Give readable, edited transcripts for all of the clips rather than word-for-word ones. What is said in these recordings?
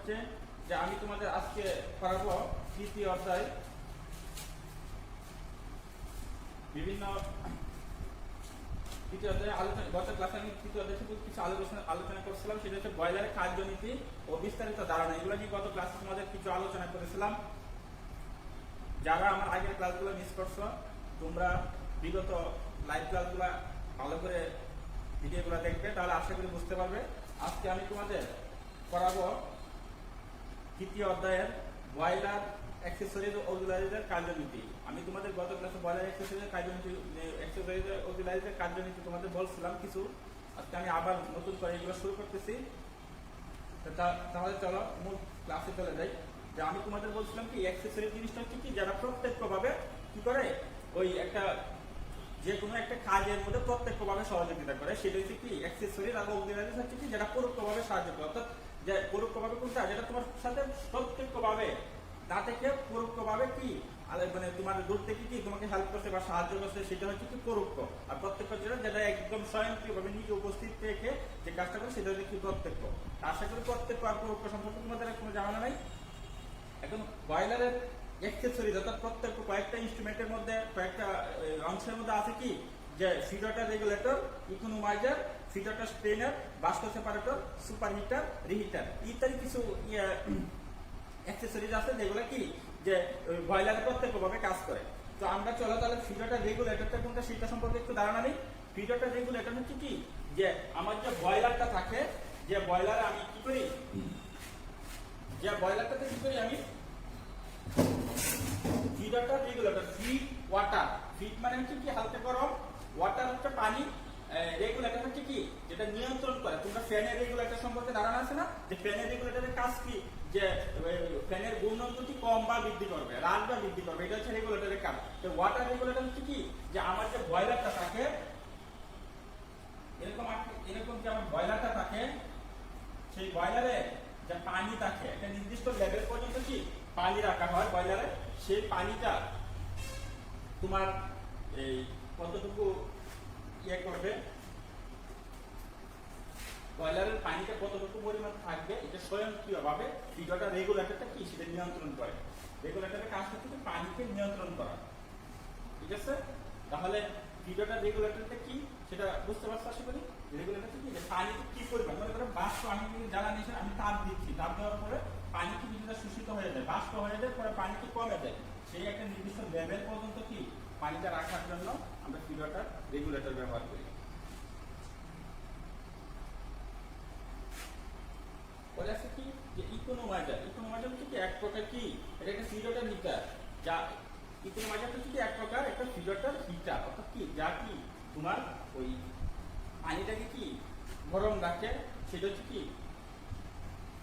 হচ্ছে যে আমি তোমাদের আজকে পড়াবো তৃতীয় অধ্যায় বিভিন্ন তৃতীয় অধ্যায়ে আলোচনা। গত ক্লাসে আমি তৃতীয় অধ্যায় থেকে কিছু আলোচনা করছিলাম, সেটা হচ্ছে বয়লারের কার্যনীতি ও বিস্তারিত ধারণা। এগুলো নিয়ে গত ক্লাসে তোমাদের কিছু আলোচনা করেছিলাম। যারা আমার আগের ক্লাসগুলো মিস করছো, তোমরা বিগত লাইভ ক্লাসগুলো ভালো করে ভিডিওগুলো দেখবে, তাহলে আশা করি বুঝতে পারবে। আজকে আমি তোমাদের পড়াবো তৃতীয় অধ্যায়ের বয়লার অ্যাক্সেসরিজ ও অক্সিলারিজের কার্যনীতি। আমি তোমাদের গত ক্লাসে বয়লার অ্যাক্সেসরিজের কার্যনীতি, অ্যাক্সেসরিজ ও অক্সিলারিজের কার্যনীতি তোমাদের বলছিলাম কিছু। আজকে আমি আবার নতুন করে এগুলো শুরু করতেছি। তাহলে চলো মূল ক্লাসে চলে যাই। যে আমি তোমাদের বলছিলাম কি অ্যাক্সেসরিজ জিনিসটা হচ্ছে কি, যারা প্রত্যক্ষভাবে কি করে ওই একটা যে কোনো একটা কাজের মধ্যে প্রত্যক্ষভাবে সহযোগিতা করে, সেটা হচ্ছে কি অ্যাক্সেসরিজ। আর অক্সিলারিজ হচ্ছে কি যেটা পরোক্ষভাবে সাহায্য করে। অর্থাৎ যে পরোক্ষভাবে কোনটা, যেটা তোমার সাথে প্রত্যক্ষভাবে না থেকে পরোক্ষভাবে কি মানে তোমার দূর থেকে কি তোমাকে হেল্প করছে বা সাহায্য করছে, সেটা হচ্ছে কি পরোক্ষ। আর প্রত্যক্ষ যেটা একদম স্বয়ংক্রিয়ভাবে নিজে উপস্থিত থেকে যে কাজটা করে, সেটা হচ্ছে কি প্রত্যক্ষ। আশা করি প্রত্যক্ষ আর পরোক্ষ সম্পর্কে তোমাদের কোনো জানা নাই। এখন বয়লারের অ্যাক্সেসরিজ অর্থাৎ প্রত্যেক কয়েকটা ইনস্ট্রুমেন্টের মধ্যে, কয়েকটা অংশের মধ্যে আছে কি, যে ফিডার রেগুলেটর, ইকোনোমাইজার, ফিডার স্ট্রেনার, বাষ্প সেপারেটর, সুপার হিটার, রিহিটার ইত্যাদি কিছু অ্যাক্সেসরিজ আছে, যেগুলো কি যে বয়লারে প্রত্যক্ষভাবে কাজ করে। তো আমরা চলো তাহলে ফিডার রেগুলেটরটা কোনটা সেটা সম্পর্কে একটু ধারণা নেই। ফিডার রেগুলেটর হচ্ছে কি, যে আমার যে বয়লারটা থাকে, যে বয়লারে আমি কি করি, যে বয়লারটাতে কি করি আমি ফিডারটা রেগুলেটর, ফিড ওয়াটার, ফিড মানে হচ্ছে কি হালকা গরম, ওয়াটার হচ্ছে পানি, রেগুলেটর হচ্ছে কি যেটা নিয়ন্ত্রণ করে। তোমরা ফ্যানের রেগুলেটর সম্পর্কে ধারণা আছে না, যে ফ্যানের রেগুলেটরের কাজ কি, যে ফ্যানের ঘূর্ণনগতি কম বা বৃদ্ধি করবে, হ্রাস বা বৃদ্ধি করবে, এটা হচ্ছে রেগুলেটরের কাজ। তো ওয়াটার রেগুলেটর হচ্ছে কি, যে আমার যে বয়লারটা থাকে, এরকম যে আমার বয়লারটা থাকে, সেই বয়লারে যে পানি থাকে একটা নির্দিষ্ট লেভেল পর্যন্ত কি পানি রাখা হয় বয়লারে। সেই পানিটা তোমার এই কতটুকু ইয়ে করবে, বয়লারের পানিটা কতটুকু পরিমাণ থাকবে, এটা স্বয়ংক্রিয়ভাবে ফিডারটা রেগুলেটরটা কি সেটা নিয়ন্ত্রণ করে। রেগুলেটরের কাজ হচ্ছে পানিকে নিয়ন্ত্রণ করা, ঠিক আছে? তাহলে ফিডারটা রেগুলেটরটা কি সেটা বুঝতে পারছো আশা করি। রেগুলেটর কি, যে পানি কি পরিমাণ, মনে করো বাষ্প আমি কিন্তু জ্বালানি হিসেবে আমি তাপ দিচ্ছি, তাপ দেওয়ার পরে পানি কি কিছুটা শোষিত হয়ে যায়, বাষ্প হয়ে যায়, পরে পানি কি কমে যায়, সেই একটা নির্দিষ্ট লেভেল পর্যন্ত কি পানিটা রাখার জন্য আমরা ফিডারটা রেগুলেটর ব্যবহার করি। পরে আছে কি, যে ইকোনোমাইজার। ইকোনোমাইজার হচ্ছে কি এক প্রকার কি, এটা একটা ফিডার হিটার। যা ইকোনোমাইজার হচ্ছে কি এক প্রকার একটা ফিডার হিটার, অর্থাৎ কি যা কি তোমার ওই পানিটাকে কি গরম রাখে, সেটা হচ্ছে কি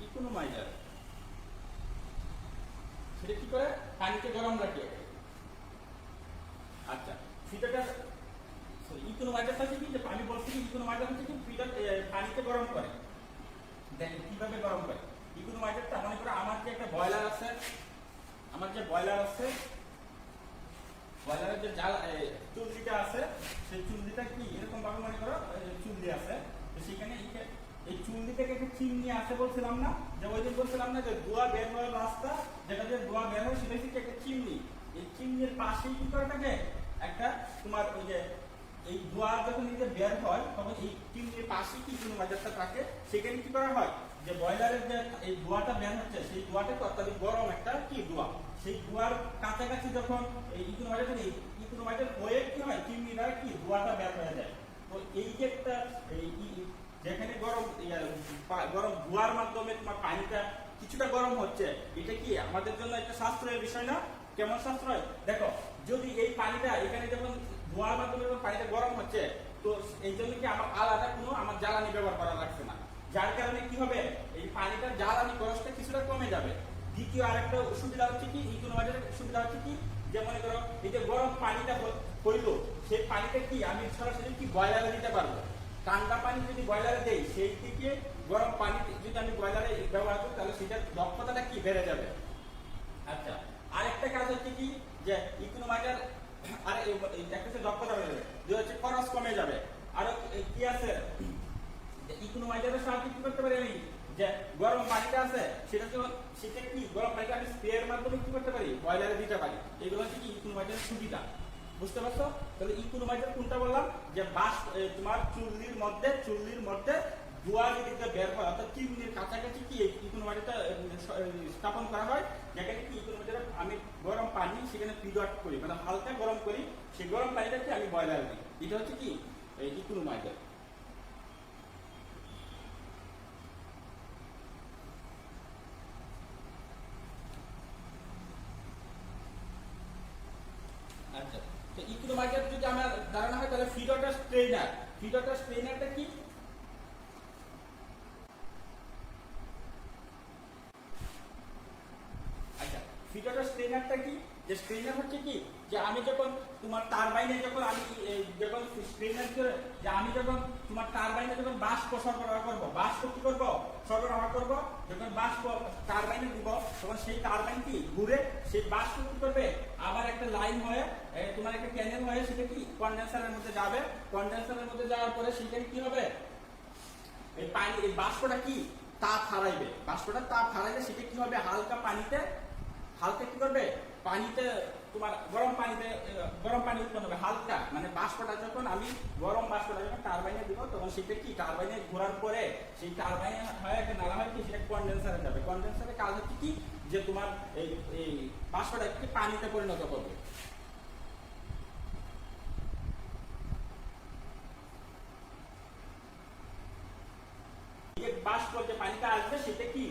ইকোনোমাইজার। সেটা কি করে, পানিকে গরম রাখে। আচ্ছা, ফিডারটা ইকোনোমাইজার হচ্ছে কি, যে আমি বলছি কি ইকোনোমাইজার হচ্ছে কি ফিডার পানিকে গরম করে। দেখেন কিভাবে গরম করে। ইকোনোমাইজারটা মনে করো আমার যে একটা বয়লার আছে, আমার যে বয়লার আছে, বয়লারের যে চুল্লিটা আছে, সেই চুল্লিটা কি এরকম ভাবে মনে করো চুল্লি আছে, তো সেখানে এই চুল্লি থেকে একটা চিমনি আছে বলছিলাম না, যে ওই দিন বলছিলাম না যে ধোঁয়া বের হওয়ার রাস্তা, যেটা দিয়ে ধোঁয়া বের হয় সেটা হচ্ছে একটা চিমনি। এই চিমনির পাশেই কি করে থাকে একটা তোমার ওই যে এই ধোঁয়া যখন নিজে বের হয়, তখন এই চিমনির পাশে কি ইকোনোমাইজারটা থাকে, সেখানে কি করা হয়, যে বয়লারের যে এই ধোঁয়াটা বের হচ্ছে, সেই ধোঁয়াটা অত্যাধিক গরম একটা কি ধোঁয়া, সেই ধোঁয়ার কাছাকাছি যখন এই ইকোনোমাইজার হয়ে কি হয়, চিমনি দ্বারা কি ধোঁয়াটা বের হয়ে যায়। তো এই যে একটা যেখানে গরম গরম ধোঁয়ার মাধ্যমে তোমার পানিটা কিছুটা গরম হচ্ছে, এটা কি আমাদের জন্য একটা সাশ্রয়ের বিষয় না? কেমন সাশ্রয় দেখো, যদি এই পানিটা এখানে যখন ধোঁয়ার মাধ্যমে যখন পানিটা গরম হচ্ছে, তো এই জন্য কি আমার আলাদা কোনো আমার জ্বালানি ব্যবহার করা লাগছে না, যার কারণে কি হবে, এই পানিটার জ্বালানি খরচটা কিছুটা কমে যাবে। দ্বিতীয় আরেকটা সুবিধা হচ্ছে কি, ইকোনোমাইজারের সুবিধা হচ্ছে কি, যে মনে করো এই যে গরম পানিটা হইলো, সেই পানিটা কি আমি সরাসরি কি বয়লারে দিতে পারবো। ঠান্ডা পানি যদি বয়লারে দেই, সেই থেকে গরম পানি যদি আমি বয়লারে ব্যবহার করি, তাহলে সেটার দক্ষতাটা কি বেড়ে যাবে। আচ্ছা, আরেকটা কাজ হচ্ছে কি, যে ইকোনোমাইজার আর একটা হচ্ছে দক্ষতা বেড়ে যাবে, দুই হচ্ছে খরচ কমে যাবে। আর কি আছে, ইকোনোমাইজারের সাহায্যে কি করতে পারি আমি যে গরম পানিটা আছে সেটা কি গরম পানিটা আমি স্প্রের মাধ্যমে কি করতে পারি বয়লারে দিতে পারি। এগুলো হচ্ছে কি ইকোনোমাইজারের সুবিধা, বুঝতে পারছো? তাহলে ইকোনোমাইজার কোনটা বললাম যে তোমার চুল্লির মধ্যে ধোঁয়া যদি বের হয় অর্থাৎ চিমনির কাছাকাছি কি ইকোনোমাইজারটা স্থাপন করা হয়, যেখানে কি ইকোনোমাইজারে আমি গরম পানি সেখানে ফিড করি, মানে হালকা গরম করি, সেই গরম পানিটাকে আমি বয়লারে দিই। এটা হচ্ছে কি ইকোনোমাইজার। আচ্ছা, তো ইকোনোমাইজার যদি আমার ধারণা হয় তাহলে ফিড ওয়াটার স্ট্রেইনারটা কি? আচ্ছা, ফিড ওয়াটার স্ট্রেইনারটা কি? যে স্ট্রেইনার হচ্ছে কি যে আমি যখন তোমার টারবাইনে যখন আমি যখন স্ট্রেইনার যে আমি যখন তোমার টারবাইনে যখন বাষ্প সরবরাহ করব, বাষ্প কি করব সরবরাহ করব, যখন বাষ্প টারবাইনে দিব তখন সেই টারবাইন কি ঘুরে সেই বাষ্প কি করবে আবার একটা লাইন হয়ে তোমার একটা ক্যানেল হয়ে সেটা কি কন্ডেন্সারের মধ্যে যাবে। কন্ডেন্সারের মধ্যে যাওয়ার পরে সেখানে কি হবে এই পানি এই বাষ্পটা কি তাপ হারাইবে, বাষ্পটা তাপ হারাইলে সেটা কি হবে হালকা কি করবে পানিতে তোমার গরম পানি উৎপন্ন হবে হালকা, মানে বাষ্পটা যখন আমি গরম বাষ্পটা যখন টারবাইনে দিব তখন সেটা কি টারবাইনে ঘোরার পরে সেই টারবাইনে হয় একটা নালা হয় কি সেটা কন্ডেন্সারে যাবে। কন্ডেন্সারের কাজ হচ্ছে কি যে তোমার এই বাষ্পটা কি পানিতে পরিণত করবে। বাষ্প যে পানিটা আসবে সেটা কি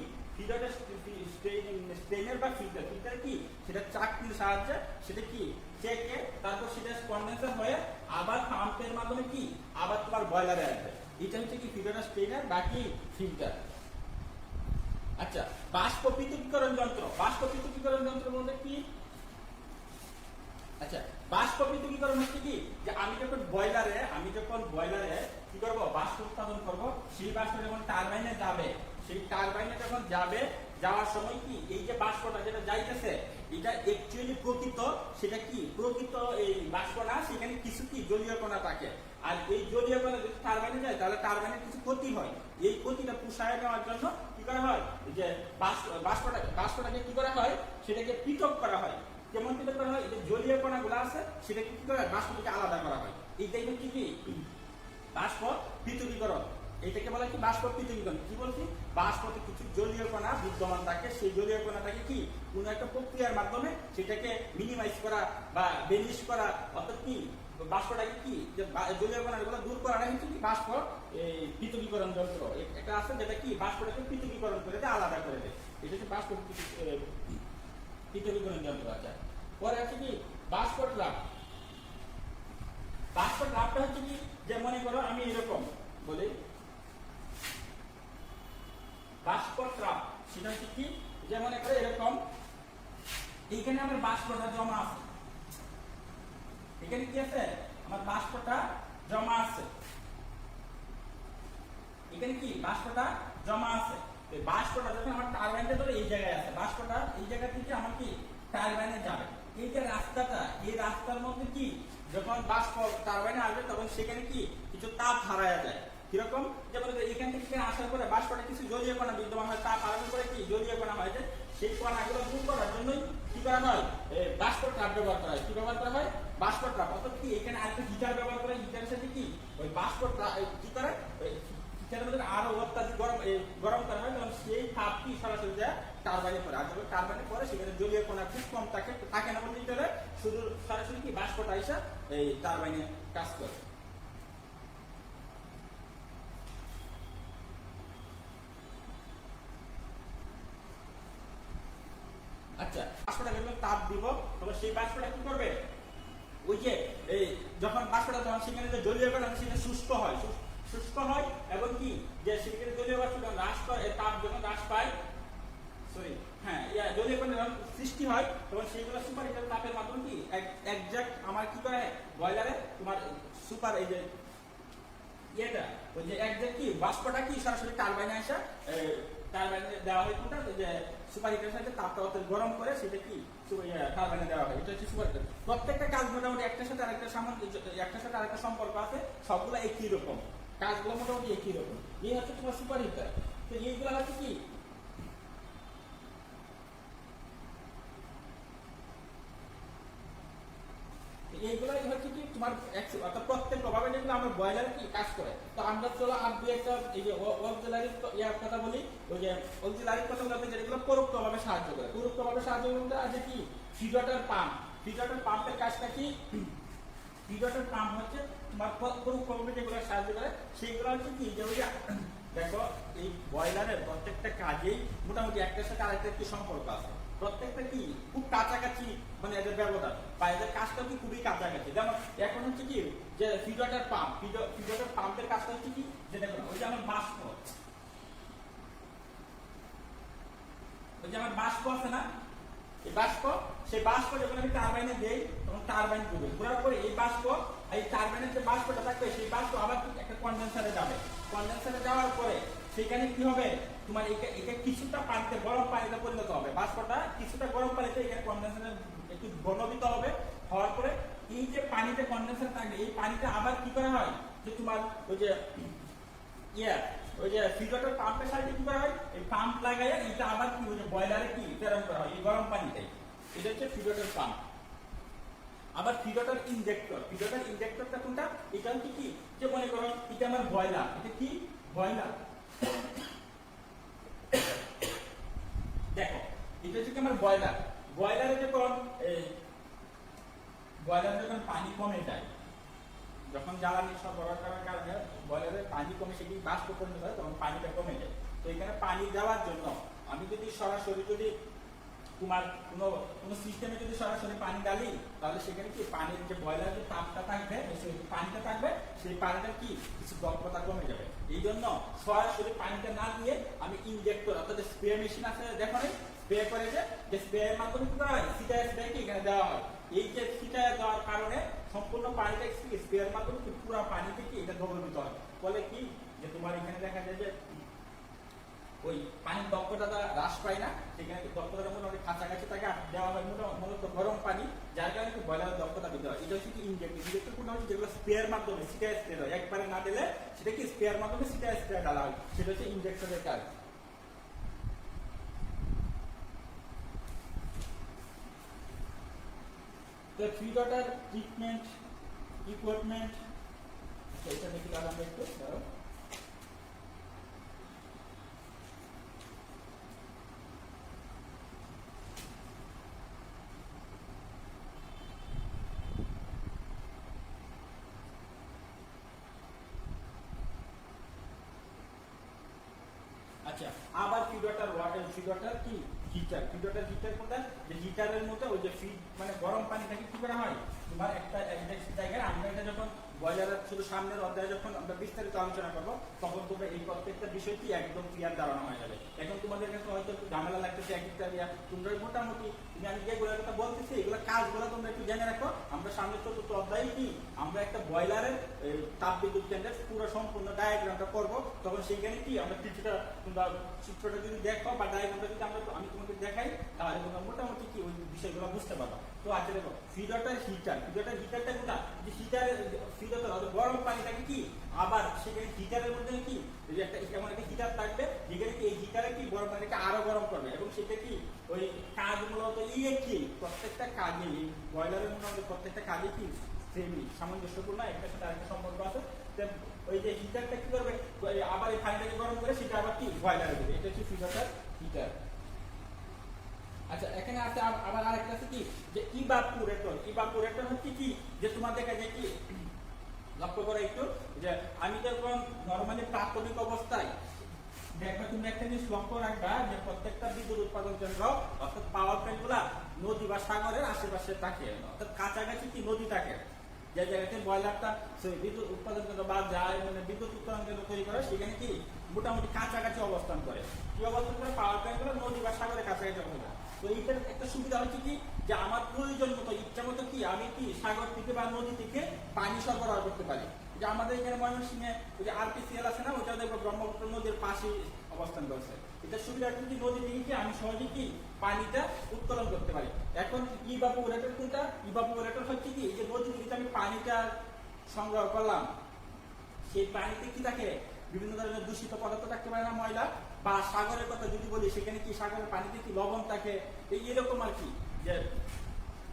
স্ট্রেইনার বা ফিল্টার কি সেটা চাকতির সাহায্যে সেটা কি চেকে তারপর সেটা কন্ডেন্সার হয়ে আবার পাম্পের মাধ্যমে কি আবার তোমার বয়লারে আসবে। এটা হচ্ছে কি ফিল্টার স্ট্রেইনার বাকি ফিল্টার। আচ্ছা, বাষ্প পৃথকীকরণ যন্ত্র বলতে কি? আচ্ছা, বাষ্প পৃথকীকরণ হচ্ছে কি যে আমি যখন বয়লারে কি করব বাষ্প উৎপাদন করব, সেই বাষ্প যখন টারবাইনে যাবে, সেই টারবাইনে যখন যাওয়ার সময় কি এই যে বাষ্পটা যেটা যাইতেছে এটা অ্যাকচুয়ালি সেটা কি প্রকৃত এই বাষ্প না, সেখানে কিছু কি জলীয় কণা থাকে। আর এই জলীয় কণা যদি টারবাইনে যায় তাহলে টারবাইনের কিছু ক্ষতি হয়। এই ক্ষতিটা পুষায় নেওয়ার জন্য কি করা হয় যে বাষ্পটাকে কি করা হয় সেটাকে পৃথক করা হয়। কেমন পৃথক করা হয়? এই যে জলীয় কণাগুলো আছে সেটাকে কি করা হয় বাষ্প থেকে আলাদা করা হয়। এইটাই হচ্ছে কি বাষ্প পৃথকীকরণ। এটাকে বলা কি বাষ্প পৃথকীকরণ। কি বলছি? বাষ্পতে কিছু জলীয় কণা বিদ্যমান থাকে, সেই জলীয় কণাটাকে কি কোন একটা প্রক্রিয়ার মাধ্যমে সেটাকে মিনিমাইজ করা বা বেনিশ করা, অর্থাৎ কি বাষ্পটাকে কি যে জলীয় কণাগুলো দূর করাটা হচ্ছে কি বাষ্প পৃথকীকরণ যন্ত্র। এটা আছে যেটা কি বাষ্পটাকে পৃথকীকরণ করে দেয়, আলাদা করে দেয়। এটা হচ্ছে বাষ্প পৃথকীকরণ যন্ত্র। আছে পরে আছে কি বাষ্প ড্রাফটটা হচ্ছে কি যে মনে করো আমি এরকম বলি বাষ্প ড্রাফট, সেটা হচ্ছে কি যে মনে করো এরকম এইখানে আমার বাষ্পটা জমা আছে, এখানে কি আছে আমার বাষ্পটা জমা আছে, এখানে কি বাষ্পটা জমা আছে। বাষ্পটা যখন আমার টারবাইনটা ধরে এই জায়গায় আছে, বাষ্পটা এই জায়গা থেকে আমার কি টারবাইনে যাবে। এই যে রাস্তাটা, এই রাস্তার মধ্যে কি যখন বাষ্প টারবাইনে আসবে তখন সেখানে কি কিছু তাপ হারায়া যায়। কিরকম? যেমন এখান থেকে আসার পরে বাষ্পটা কিছু জলীয় কণা বিদ্যমান হয়, তাপ হারানোর পরে কি জলীয় কণা হয় যে সেই কণাগুলো দূর করার জন্যই কি করা হয় বাষ্প ট্রাপ ব্যবহার করা হয়। কি ব্যবহার করা হয়? বাষ্প ট্রাপ। অর্থাৎ কি এখানে আরেকটা হিটার ব্যবহার করে, হিটারের সাথে কি ওই বাষ্প কি করে আরো অত্যাধিক গরম করা হয়, তখন সেই তাপ কি সরাসরি যায় টারবাইনে পড়ে। আর যখন টারবাইনে পড়ে সেখানে জলীয় কণা খুব কম থাকে না বলতে গেলে, শুধু সরাসরি কি বাষ্পটা এসে এই টারবাইনে কাজ করে। আচ্ছা, বাষ্পটা যখন তাপ দিব তখন সেই বাষ্পটা কি করবে ওই যে এই যখন বাষ্পটা যখন সেখানে যে জলীয় কণা সেটা শুষ্ক হয় এবং কি যে সেখানে জলীয় বাষ্প যখন হ্রাস করে, তাপ যখন হ্রাস পায় জলীয় কণা যখন সৃষ্টি হয় তখন সেইগুলো সুপার হিটার তাপের মাধ্যমে কি একজ্যাক্ট আমার কি করে বয়লারে তোমার সুপার এই যে এটা ওই যে একজ্যাক্ট কি বাষ্পটা কি সরাসরি টারবাইনে আসে, টারবাইনে দেওয়া হয় কোনটা যে সুপার হিটারের সাথে তাপটা গরম করে সেটা কি টারবাইনে দেওয়া হয়। এটা হচ্ছে সুপার হিটার। প্রত্যেকটা কাজ মোটামুটি একটার সাথে আরেকটা সম্পর্ক আছে, সবগুলো একই রকম, কাজগুলো মোটামুটি একই রকম। এই হচ্ছে তোমার সুপার হিটার। তো এইগুলো হচ্ছে কি এইগুলাই হচ্ছে কি তোমার অর্থাৎ প্রত্যেক প্রভাবে যেগুলো আমরা বয়লারে কি কাজ করে। তো আমরা চলো আর দুই একটা এই যে অক্সিলারি ইয়ার কথা বলি, ওই যে অক্সিলারি কথা বলতে যেগুলো পরোক্ষভাবে সাহায্য করে। পরোক্ষভাবে সাহায্য করতে আছে কি feed water pump. Feed water পাম্পের কাজটা কি, ফিড ওয়াটার পাম্প হচ্ছে তোমার পরোক্ষভাবে যেগুলো সাহায্য করে সেইগুলো হচ্ছে কি যে ওই দেখো এই বয়লারের প্রত্যেকটা কাজেই মোটামুটি একটার সাথে আরেকটা একটি সম্পর্ক আছে। প্রত্যেকটা কি খুব কাছাকাছি, মানে এদের ব্যবধান বা এদের কাজটা কি খুবই কাছাকাছি। যেমন এখন হচ্ছে কি যে feed water pump, feed water পাম্পের কাজটা হচ্ছে কি যে দেখো ওই যে আমার বাষ্প, ওই যে আমার বাষ্প আছে না, এই বাষ্প, সেই বাষ্প যখন আমি টারবাইনে দেই তখন টারবাইন ঘুরবে, ঘোরার পরে এই বাষ্প এই টারবাইনের যে বাষ্পটা থাকবে সেই বাষ্প আবার একটা কনডেন্সারে যাবে। কনডেন্সারে যাওয়ার পরে সেখানে কি হবে তোমার এটা কিছুটা পানিতে, গরম পানিতে পরিণত হবে। বাষ্পটা কিছুটা গরম পানিতে এখানে কনডেন্সারে একটু ঘনীভূত হবে, হওয়ার পরে এই যে পানিতে কনডেন্সার থাকবে এই পানিটা আবার কি করা হয় যে তোমার ওই যে ওই যে ফিড ওয়াটার পাম্পের সাথে কি করা হয়, এই পাম্প লাগায় এটা আবার কি ওই যে বয়লারে কি প্রেরণ করা হয় এই গরম পানিতে। এটা হচ্ছে ফিড ওয়াটার পাম্প। আবার feed water injector, feed water ইনজেক্টরটা কোনটা, এটা হচ্ছে কি যে মনে করো এটা আমার বয়লার, এটা কি বয়লার, দেখো এটা হচ্ছে কি আমার বয়লার। বয়লারে যখন বয়লারে যখন পানি কমে যায়, যখন জ্বালানি সরবরাহ করার কারণে বয়লারের পানি কমে সেটি বাষ্প পরিণত হয় তখন পানিটা কমে যায়। তো এখানে পানি দেওয়ার জন্য আমি যদি সরাসরি যদি তোমার কোনো সিস্টেমে যদি সরাসরি পানি ডালি তাহলে সেখানে কি পানির যে বয়লার যে তাপটা থাকবে সেই পানিটা থাকবে, সেই পানিটা কি কিছু দক্ষতা কমে যাবে। এই জন্য সরাসরি পানিটা না দিয়ে আমি ইনজেক্টর অর্থাৎ স্প্রে মেশিন আছে দেখো স্প্রে করে যে স্প্রের মাধ্যমে কি করা হয় সিটায় স্প্রে কি এখানে দেওয়া হয়। এই যে সিটায় দেওয়ার কারণে সম্পূর্ণ পানিটা স্প্রের মাধ্যমে পুরো পানিতে কি এটা দ্রবীভূত হয়। ফলে কি যে তোমার এখানে দেখা যায় যে ওই পানির দক্ষতাটা হ্রাস পায় না, সেখানে দক্ষতাটা মোটামুটি কাছাকাছি তাকে দেওয়া হয় মূলত গরম পানি, যার কারণে বয়লারের দক্ষতা বৃদ্ধি হয়। এটা হচ্ছে কি ইনজেক্টর কোনটা হচ্ছে যেগুলো স্প্রেয়ার মাধ্যমে সিটায় স্প্রে হয়, একবারে না দিলে সেটা কি স্প্রেয়ার মাধ্যমে সিটায় স্প্রে ডালা হয়, সেটা হচ্ছে ইনজেক্টরের কাজ। তো ফিড ওয়াটার ট্রিটমেন্ট ইকুইপমেন্ট এটা দেখি আমরা একটু ধরো। আচ্ছা, আবার ফিড ওয়াটার কি হিটার, ফিড ওয়াটার হিটার কোনটা যে হিটারের মধ্যে ওই যে ফিড মানে গরম পানিটাকে কি করা হয় তোমার একটা জায়গায়। আমরা এটা যখন বয়লারের শুধু সামনের অধ্যায়ে যখন আমরা বিস্তারিত আলোচনা করবো তখন তোমরা এই প্রত্যেকটা বিষয়টি একদম ক্লিয়ার ধারণা হয়ে যাবে। এখন তোমাদের কাছে হয়তো একটু ঝামেলা লাগতেছে এক একটা তোমরা মোটামুটি তুমি আমি যেগুলোর কথা বলতেছি এগুলো কাজগুলো তোমরা একটু জেনে রাখো। আমরা সামনের চতুর্থ অধ্যায়ে কি আমরা একটা বয়লারের তাপ বিদ্যুৎ কেন্দ্রের পুরো সম্পূর্ণ ডায়াগ্রামটা করবো, তখন সেইখানে কি আমরা কিছুটা তোমরা চিত্রটা যদি দেখো বা ডায়াগ্রামটা যদি আমি তোমাকে দেখাই তাহলে তোমরা মোটামুটি কি ওই বিষয়গুলো বুঝতে পারবো। তো আচ্ছা দেখো feed water heater, feed water হিটারটা কোনটা যে হিটারের ফিড ওয়াটার গরম পানিটাকে কি আবার সেখানে হিটারের মধ্যে কি একটা এমন একটা হিটার থাকবে যেখানে কি এই হিটারে কি গরম পানিটাকে আরো গরম করবে এবং সেটা কি ওই কাজ মূলত কি প্রত্যেকটা কাজে বয়লারের মধ্যে প্রত্যেকটা কাজে কি সেমই সামঞ্জস্যপূর্ণ, একটার সাথে আরেকটা সম্পর্ক আছে। ওই যে হিটারটা কি করবে আবার এই পানিটাকে গরম করে সেটা আবার কি বয়লারে দেবে, এটা হচ্ছে ফিড ওয়াটার হিটার। আচ্ছা, এখানে আছে আবার আরেকটা আছে কি যে ইভাপোরেটর। ইভাপোরেটর হচ্ছে কি যে তোমার দেখা যায় কি লক্ষ্য করে একটু যে আমি যখন নরমালি প্রাথমিক অবস্থায় দেখবে তুমি একটা জিনিস লক্ষ্য রাখবা যে প্রত্যেকটা বিদ্যুৎ উৎপাদন কেন্দ্র অর্থাৎ পাওয়ার প্ল্যান্ট গুলা নদী বা সাগরের আশেপাশে থাকে, অর্থাৎ কাছাকাছি কি নদী থাকে। যে জায়গাতে বয়লারটা বিদ্যুৎ উৎপাদন কেন্দ্র বা যায় মানে বিদ্যুৎ উৎপাদন কেন্দ্র তৈরি করে সেখানে কি মোটামুটি কাছাকাছি অবস্থান করে। কি অবস্থান করে পাওয়ার প্ল্যান্ট গুলো নদী বা সাগরের কাছাকাছি অবস্থান করে। তো এইটার একটা সুবিধা হচ্ছে কি যে আমার প্রয়োজন মতো ইচ্ছা মতো কি আমি কি সাগর থেকে বা নদী থেকে পানি সরবরাহ করতে পারি। যে আমাদের এখানে ময়মনসিংহে ওই যে আরপিসিএল আছে না, ওইটা দেখবো ব্রহ্মপুত্র নদীর পাশে অবস্থান করছে। এটা সুবিধা হচ্ছে কি নদী থেকে কি আমি সহজে কি পানিটা উত্তোলন করতে পারি। এখন ইভাপোরেটর কোনটা, ইভাপোরেটর হচ্ছে কি যে নদী থেকে আমি পানিটা সংগ্রহ করলাম সেই পানিতে কি থাকে বিভিন্ন ধরনের দূষিত পদার্থ থাকতে পারে না, ময়লা। বা সাগরের কথা যদি বলি, সেখানে কি সাগরের পানিতে কি লবণ থাকে, এরকম আর কি, যে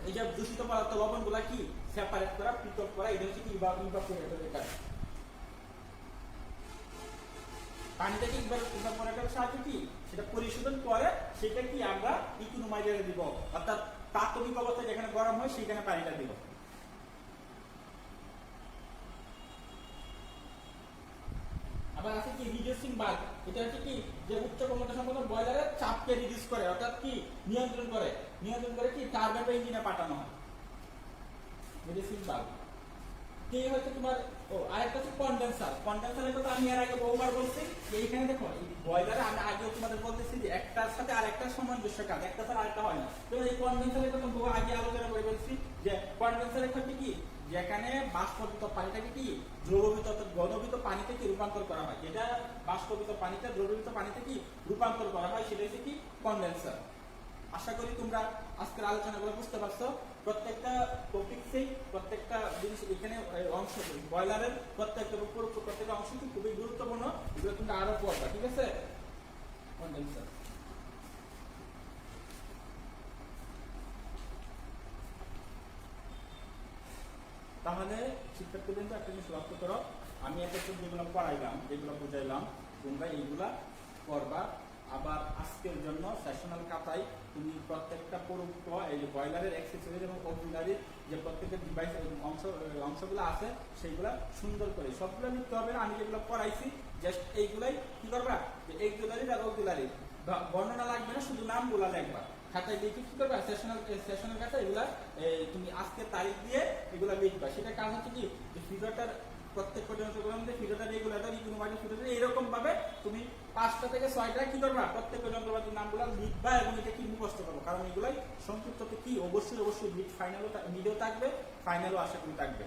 এই যে দূষিত পদার্থ লবণ গুলা কি সেপারেট করা, পৃথক করা, এটা হচ্ছে কি ইভাপোরেটরের কাজ। পানিটাকে ইভাপোরেটরের সাহায্যে কি সেটা পরিশোধন করে, সেটা কি আমরা ইকোনোমাইজারে দিব, অর্থাৎ তাৎক্ষণিক অবস্থায় যেখানে গরম হয় সেখানে পানিটা দিব। আবার আছে কি রিডিউসিং বাল্ব, এটা হচ্ছে কি যে উচ্চ ক্ষমতা সম্পন্ন বয়লারের চাপকে রিডিউস করে, অর্থাৎ কি নিয়ন্ত্রণ করে কি টারবাইন বা ইঞ্জিনে পাঠানো হয়, রিডিউসিং বাল্ব। কি হচ্ছে তোমার আরেকটা হচ্ছে কন্ডেন্সারের কথা আমি এর আগে বহুবার বলছি, যে এইখানে দেখো এই বয়লারে আমি আগেও তোমাদের বলতেছি যে একটার সাথে আরেকটার সামঞ্জস্য কাজ, একটা ছাড়া আরেকটা হয় না। তো এই কন্ডেন্সারের কথা বহু আগে আলোচনা করে বলছি, যে কন্ডেন্সারের ক্ষেত্রে কি যেখানে বাষ্পীভূত পানিটাকে কি দ্রবীভূত অর্থাৎ ঘনীভূত পানিতে কি রূপান্তর করা হয়, যেটা বাষ্পীভূত পানিতে দ্রবীভূত পানিতে কি রূপান্তর করা হয়, সেটা হচ্ছে কি কন্ডেন্সার। আশা করি তোমরা আজকের আলোচনাগুলো বুঝতে পারছো। প্রত্যেকটা টপিকসেই প্রত্যেকটা জিনিস এখানে অংশ, বয়লারের প্রত্যেকটা অংশ কি খুবই গুরুত্বপূর্ণ, এগুলো তোমরা আরো পড়বা, ঠিক আছে। কন্ডেন্সার তাহলে শিক্ষার্থীবৃন্দ একটা জিনিস লক্ষ্য করো, আমি একটা যেগুলো পড়াইলাম, যেগুলো বুঝাইলাম, তোমরা এইগুলা করবা। আবার আজকের জন্য সেশনাল খাতায় তুমি প্রত্যেকটা পরোক্ষ এই যে বয়লারের অ্যাক্সেসরিজ এবং অক্সিলারির যে প্রত্যেকটা ডিভাইস অংশগুলো আছে, সেইগুলা সুন্দর করে সবগুলো লিখতে হবে না। আমি যেগুলো পড়াইছি জাস্ট এইগুলাই কি করবা, যে অক্সিলারির আর অক্সিলারির বর্ণনা লাগবে না, শুধু নামগুলা লিখবা খাতায়, লিখে কি করবা সেশনাল খাতা এগুলা তুমি আজকে তারিখ দিয়ে এগুলা লিখবা। সেটা কাজ হচ্ছে কি যে ফিডারটার প্রত্যেকটা যন্ত্রগুলোর মধ্যে ফিডারটা রেগুলেটর ইকোনোমাইজার ফিডার এরকম ভাবে তুমি 5টা থেকে 6টা কি করবা প্রত্যেকটা যন্ত্রপাতির নামগুলো লিখবা এবং এটা কি মুখস্থ করবো, কারণ এগুলাই সংক্ষিপ্ততে কি অবশ্যই মিড ফাইনালও মিডেও থাকবে, ফাইনালও আশা করি থাকবে।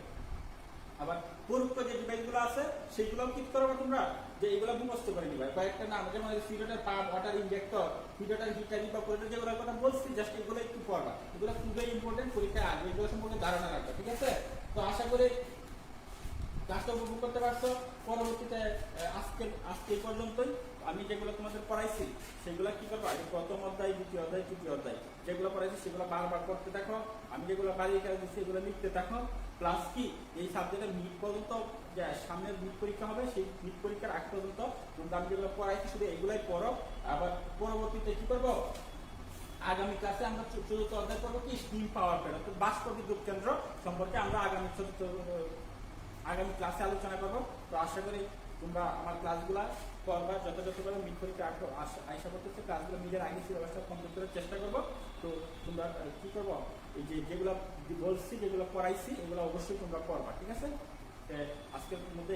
আবার পরোক্ষ যে ডিভাইসগুলো আছে সেগুলোও কি করবে তোমরা, যে এগুলো মুখস্থ করে নিবা। কয়েকটা নাম যেমন feeder pump, water injector, feeder heater evaporator, যেগুলোর কথা বলছি জাস্ট এগুলো একটু পড়বা, এগুলো খুবই ইম্পর্টেন্ট, পরীক্ষায় আসবে, এগুলো সম্পর্কে ধারণা রাখবা, ঠিক আছে। তো আশা করি ক্লাসটা উপভোগ করতে পারছো। পরবর্তীতে আজকে এই পর্যন্তই। আমি যেগুলো তোমাদের পড়াইছি সেগুলো কি করবো, প্রথম অধ্যায়, দ্বিতীয় অধ্যায়, তৃতীয় অধ্যায় যেগুলো পড়াইছি সেগুলো বারবার করতে থাকো। আমি যেগুলো বাড়িয়ে কাজ দিচ্ছি এগুলো লিখতে থাকো। প্লাস কি এই সাবজেক্টের মিড পর্যন্ত যে সামনের মিড পরীক্ষা হবে, সেই মিড পরীক্ষার আগ পর্যন্ত তোমরা আমি যেগুলো পড়াইছি শুধু এগুলাই পড়ো। আবার পরবর্তীতে কি করবো, আগামী ক্লাসে আমরা চতুর্থ অধ্যায় করবো কি স্টিম পাওয়ার প্ল্যান্ট অর্থাৎ বাষ্প বিদ্যুৎ কেন্দ্র সম্পর্কে আমরা আগামী ক্লাসে আলোচনা করবো। তো আশা করি তোমরা আমার ক্লাসগুলা করবা যথাযথভাবে মিড পরীক্ষা আশা করতেছে ক্লাসগুলো মিডের আগে সিলেবাসটা কমপ্লিট করার চেষ্টা করবো। তো তোমরা কি করবো, এই যেগুলো বলছি, যেগুলো পড়াইছি এগুলো অবশ্যই তোমরা পড়বা, ঠিক আছে। আজকের মধ্যে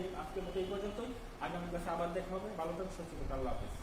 এই পর্যন্তই। আগামী ক্লাসে আবার দেখা হবে। ভালো থাকবে, সুস্থ থাকবে। আল্লাহ হাফেজ।